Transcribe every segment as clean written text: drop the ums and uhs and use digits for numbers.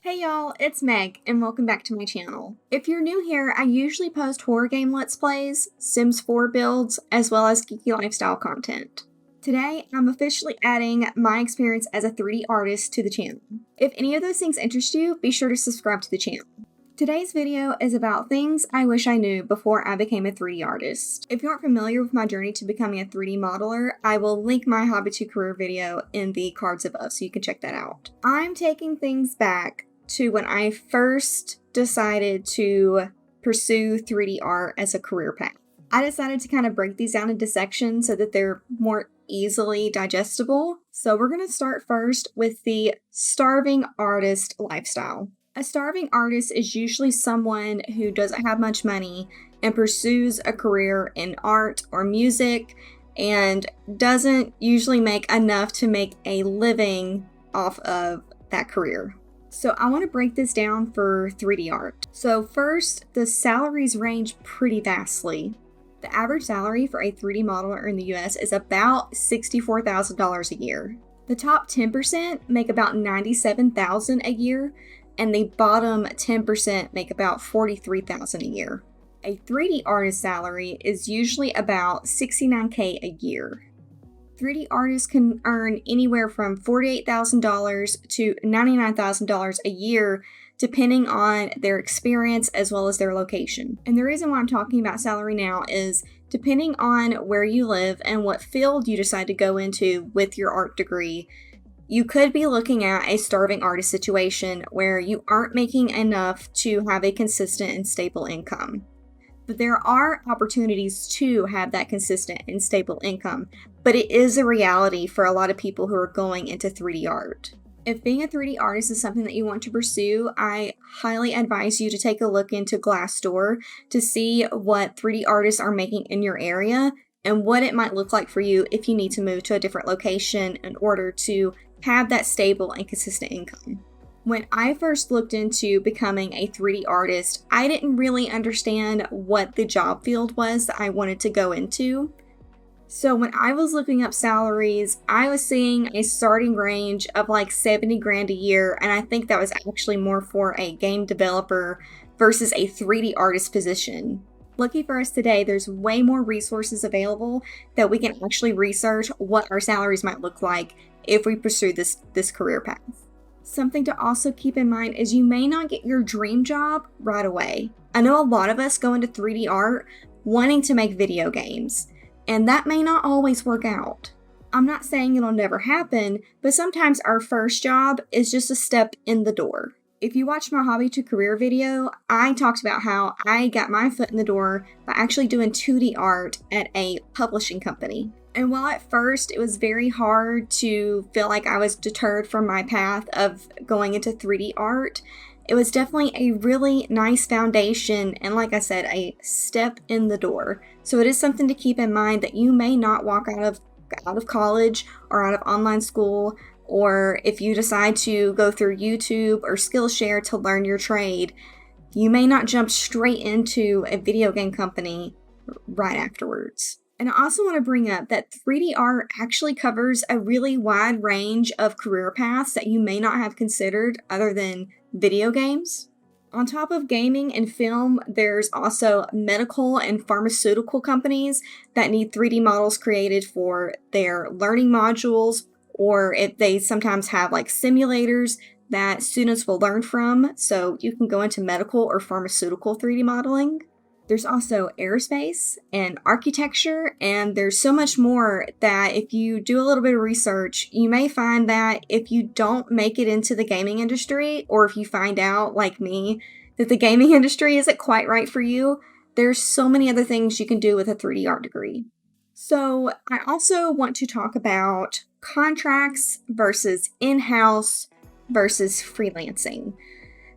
Hey y'all, it's Meg, and welcome back to my channel. If you're new here, I usually post horror game Let's Plays, Sims 4 builds, as well as geeky lifestyle content. Today, I'm officially adding my experience as a 3D artist to the channel. If any of those things interest you, be sure to subscribe to the channel. Today's video is about things I wish I knew before I became a 3D artist. If you aren't familiar with my journey to becoming a 3D modeler, I will link my Hobby to Career video in the cards above so you can check that out. I'm taking things back to when I first decided to pursue 3D art as a career path. I decided to kind of break these down into sections so that they're more easily digestible. So we're going to start first with the starving artist lifestyle. A starving artist is usually someone who doesn't have much money and pursues a career in art or music and doesn't usually make enough to make a living off of that career. So I want to break this down for 3D art. So first, the salaries range pretty vastly. The average salary for a 3D modeler in the US is about $64,000 a year. The top 10% make about $97,000 a year, and the bottom 10% make about $43,000 a year. A 3D artist salary is usually about $69K a year. 3D artists can earn anywhere from $48,000 to $99,000 a year, depending on their experience as well as their location. And the reason why I'm talking about salary now is depending on where you live and what field you decide to go into with your art degree, you could be looking at a starving artist situation where you aren't making enough to have a consistent and stable income. But there are opportunities to have that consistent and stable income, but it is a reality for a lot of people who are going into 3D art. If being a 3D artist is something that you want to pursue, I highly advise you to take a look into Glassdoor to see what 3D artists are making in your area and what it might look like for you if you need to move to a different location in order to have that stable and consistent income. When I first looked into becoming a 3D artist, I didn't really understand what the job field was that I wanted to go into. So when I was looking up salaries, I was seeing a starting range of like 70 grand a year, and I think that was actually more for a game developer versus a 3D artist position. Lucky for us today, there's way more resources available that we can actually research what our salaries might look like if we pursue this career path. Something to also keep in mind is you may not get your dream job right away. I know a lot of us go into 3D art wanting to make video games, and that may not always work out. I'm not saying it'll never happen, but sometimes our first job is just a step in the door. If you watched my Hobby to Career video, I talked about how I got my foot in the door by actually doing 2D art at a publishing company. And while at first it was very hard to feel like I was deterred from my path of going into 3D art, it was definitely a really nice foundation and, like I said, a step in the door. So it is something to keep in mind that you may not walk out of college or out of online school, or if you decide to go through YouTube or Skillshare to learn your trade, you may not jump straight into a video game company right afterwards. And I also want to bring up that 3D art actually covers a really wide range of career paths that you may not have considered other than video games. On top of gaming and film, there's also medical and pharmaceutical companies that need 3D models created for their learning modules, or if they sometimes have like simulators that students will learn from, so you can go into medical or pharmaceutical 3D modeling. There's also aerospace and architecture, and there's so much more that if you do a little bit of research, you may find that if you don't make it into the gaming industry, or if you find out, like me, that the gaming industry isn't quite right for you, there's so many other things you can do with a 3D art degree. So I also want to talk about contracts versus in-house versus freelancing.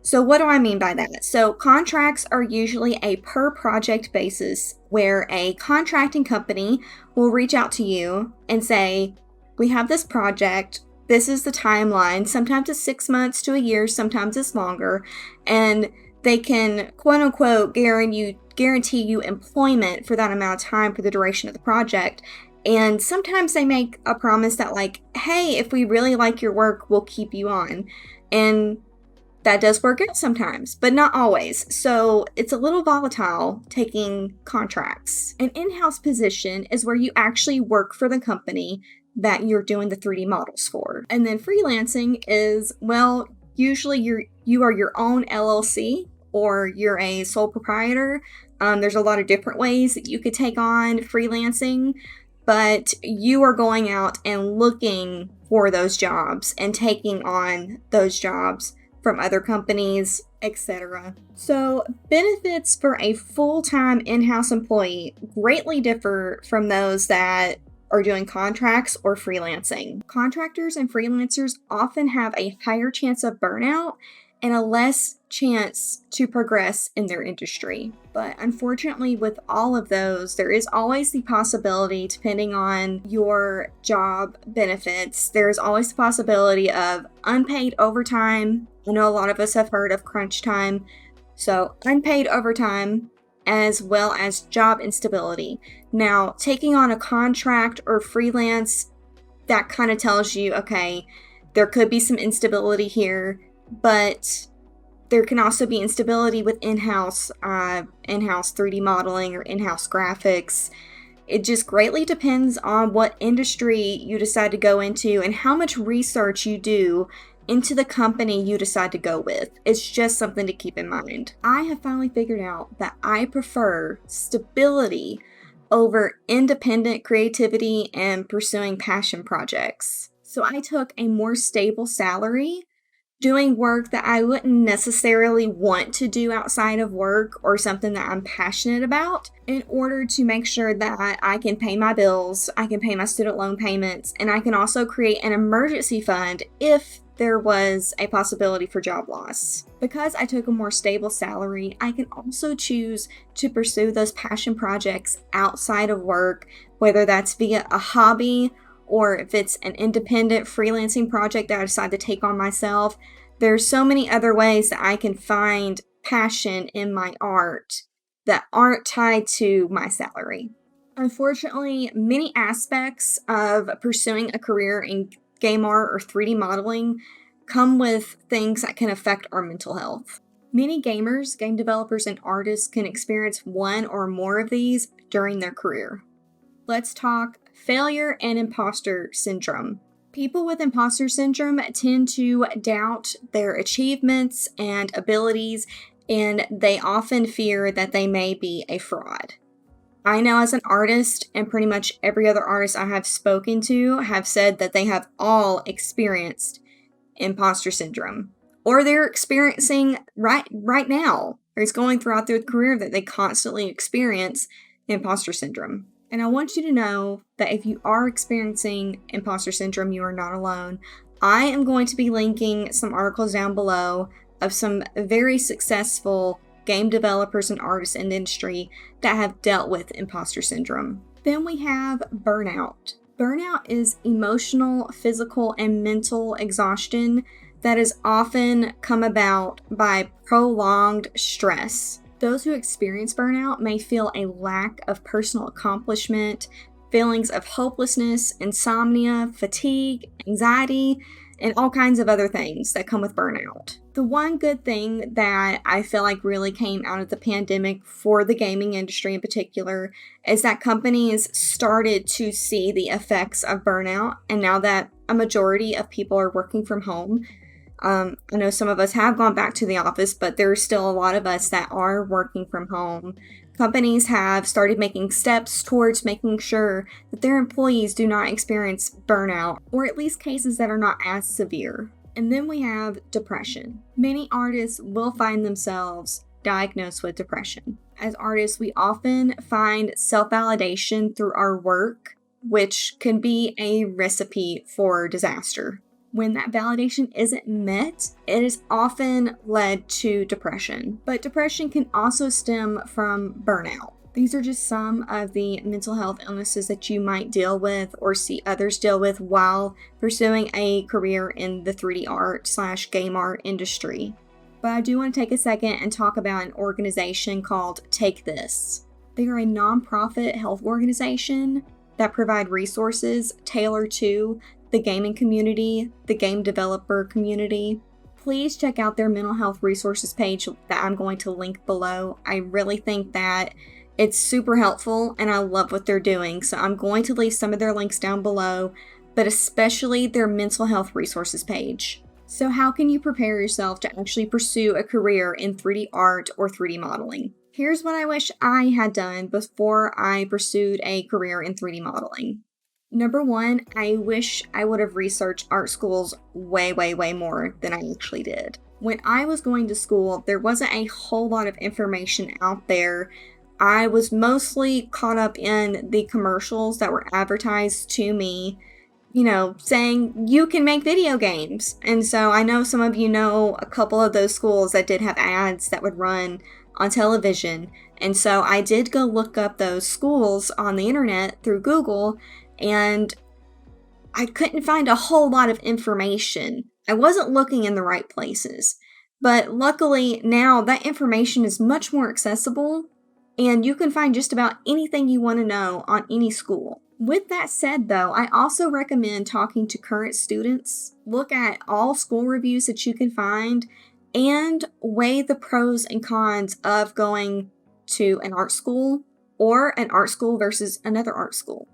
So what do I mean by that? So contracts are usually a per project basis where a contracting company will reach out to you and say, we have this project, this is the timeline, sometimes it's 6 months to a year, sometimes it's longer, and they can quote unquote guarantee you employment for that amount of time for the duration of the project. And sometimes they make a promise that like, hey, if we really like your work, we'll keep you on. And that does work out sometimes, but not always. So it's a little volatile taking contracts. An in-house position is where you actually work for the company that you're doing the 3D models for. And then freelancing is, well, usually you are your own LLC or you're a sole proprietor. There's a lot of different ways that you could take on freelancing, but you are going out and looking for those jobs and taking on those jobs from other companies, etc. So benefits for a full-time in-house employee greatly differ from those that are doing contracts or freelancing. Contractors and freelancers often have a higher chance of burnout and a less chance to progress in their industry. But unfortunately, with all of those, there is always the possibility, depending on your job benefits, there's always the possibility of unpaid overtime. I know a lot of us have heard of crunch time. So unpaid overtime, as well as job instability. Now, taking on a contract or freelance, that kind of tells you, okay, there could be some instability here, but there can also be instability with in-house 3D modeling or in-house graphics. It just greatly depends on what industry you decide to go into and how much research you do into the company you decide to go with. It's just something to keep in mind. I have finally figured out that I prefer stability over independent creativity and pursuing passion projects. So I took a more stable salary doing work that I wouldn't necessarily want to do outside of work or something that I'm passionate about in order to make sure that I can pay my bills, I can pay my student loan payments, and I can also create an emergency fund if there was a possibility for job loss. Because I took a more stable salary, I can also choose to pursue those passion projects outside of work, whether that's via a hobby or if it's an independent freelancing project that I decide to take on myself. There's so many other ways that I can find passion in my art that aren't tied to my salary. Unfortunately, many aspects of pursuing a career in game art or 3D modeling come with things that can affect our mental health. Many gamers, game developers, and artists can experience one or more of these during their career. Let's talk failure and imposter syndrome. People with imposter syndrome tend to doubt their achievements and abilities, and they often fear that they may be a fraud. I know as an artist, and pretty much every other artist I have spoken to have said that they have all experienced imposter syndrome, or they're experiencing right now, or it's going throughout their career that they constantly experience imposter syndrome. And I want you to know that if you are experiencing imposter syndrome, you are not alone. I am going to be linking some articles down below of some very successful game developers and artists in the industry that have dealt with imposter syndrome. Then we have burnout. Burnout is emotional, physical, and mental exhaustion that is often come about by prolonged stress. Those who experience burnout may feel a lack of personal accomplishment, feelings of hopelessness, insomnia, fatigue, anxiety, and all kinds of other things that come with burnout. The one good thing that I feel like really came out of the pandemic for the gaming industry in particular is that companies started to see the effects of burnout, and now that a majority of people are working from home, I know some of us have gone back to the office, but there's still a lot of us that are working from home. Companies have started making steps towards making sure that their employees do not experience burnout, or at least cases that are not as severe. And then we have depression. Many artists will find themselves diagnosed with depression. As artists, we often find self-validation through our work, which can be a recipe for disaster. When that validation isn't met, it is often led to depression. But depression can also stem from burnout. These are just some of the mental health illnesses that you might deal with or see others deal with while pursuing a career in the 3D art / game art industry. But I do want to take a second and talk about an organization called Take This. They are a nonprofit health organization that provide resources tailored to the gaming community, the game developer community. please check out their mental health resources page that I'm going to link below. I really think that it's super helpful and I love what they're doing. So I'm going to leave some of their links down below, but especially their mental health resources page. So how can you prepare yourself to actually pursue a career in 3D art or 3D modeling? Here's what I wish I had done before I pursued a career in 3D modeling. Number one, I wish I would have researched art schools way more than I actually did. When I was going to school, there wasn't a whole lot of information out there. I was mostly caught up in the commercials that were advertised to me, saying you can make video games. And so I know some of you know a couple of those schools that did have ads that would run on television. And so I did go look up those schools on the internet through Google, and I couldn't find a whole lot of information. I wasn't looking in the right places. But luckily now that information is much more accessible, and you can find just about anything you want to know on any school. With that said, though, I also recommend talking to current students. Look at all school reviews that you can find and weigh the pros and cons of going to an art school or an art school versus another art school.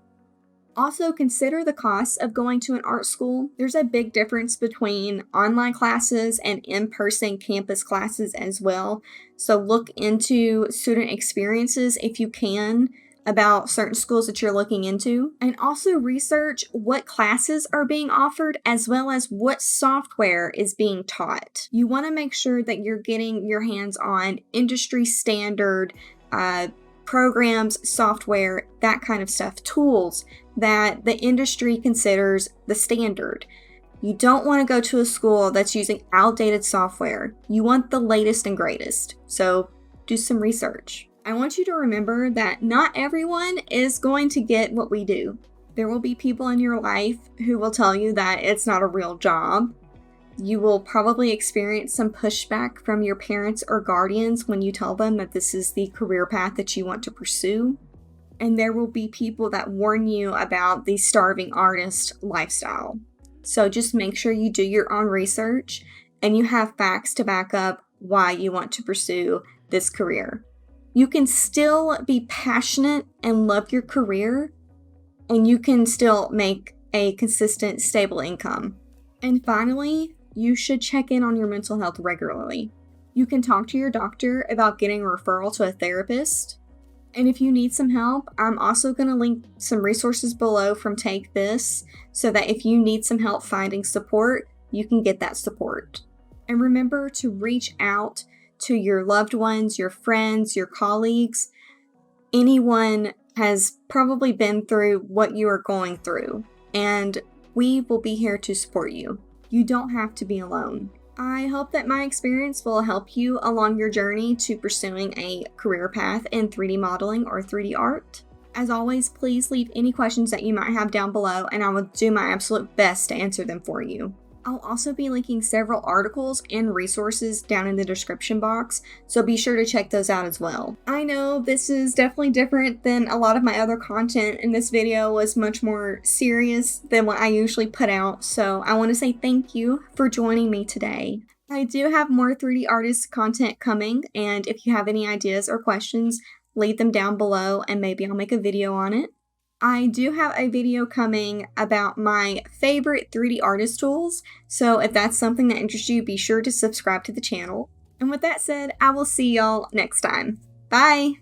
Also, consider the cost of going to an art school. There's a big difference between online classes and in-person campus classes as well. So look into student experiences if you can about certain schools that you're looking into, and also research what classes are being offered as well as what software is being taught. You want to make sure that you're getting your hands on industry standard programs, software, that kind of stuff, tools that the industry considers the standard. You don't want to go to a school that's using outdated software. You want the latest and greatest. So do some research. I want you to remember that not everyone is going to get what we do. There will be people in your life who will tell you that it's not a real job. You will probably experience some pushback from your parents or guardians when you tell them that this is the career path that you want to pursue. And there will be people that warn you about the starving artist lifestyle. So just make sure you do your own research and you have facts to back up why you want to pursue this career. You can still be passionate and love your career, and you can still make a consistent, stable income. And finally, you should check in on your mental health regularly. You can talk to your doctor about getting a referral to a therapist. And if you need some help, I'm also going to link some resources below from Take This so that if you need some help finding support, you can get that support. And remember to reach out to your loved ones, your friends, your colleagues. Anyone has probably been through what you are going through, and we will be here to support you. You don't have to be alone. I hope that my experience will help you along your journey to pursuing a career path in 3D modeling or 3D art. As always, please leave any questions that you might have down below, and I will do my absolute best to answer them for you. I'll also be linking several articles and resources down in the description box, so be sure to check those out as well. I know this is definitely different than a lot of my other content, and this video was much more serious than what I usually put out, so I want to say thank you for joining me today. I do have more 3D artist content coming, and if you have any ideas or questions, leave them down below and maybe I'll make a video on it. I do have a video coming about my favorite 3D artist tools, so if that's something that interests you, be sure to subscribe to the channel. And with that said, I will see y'all next time. Bye!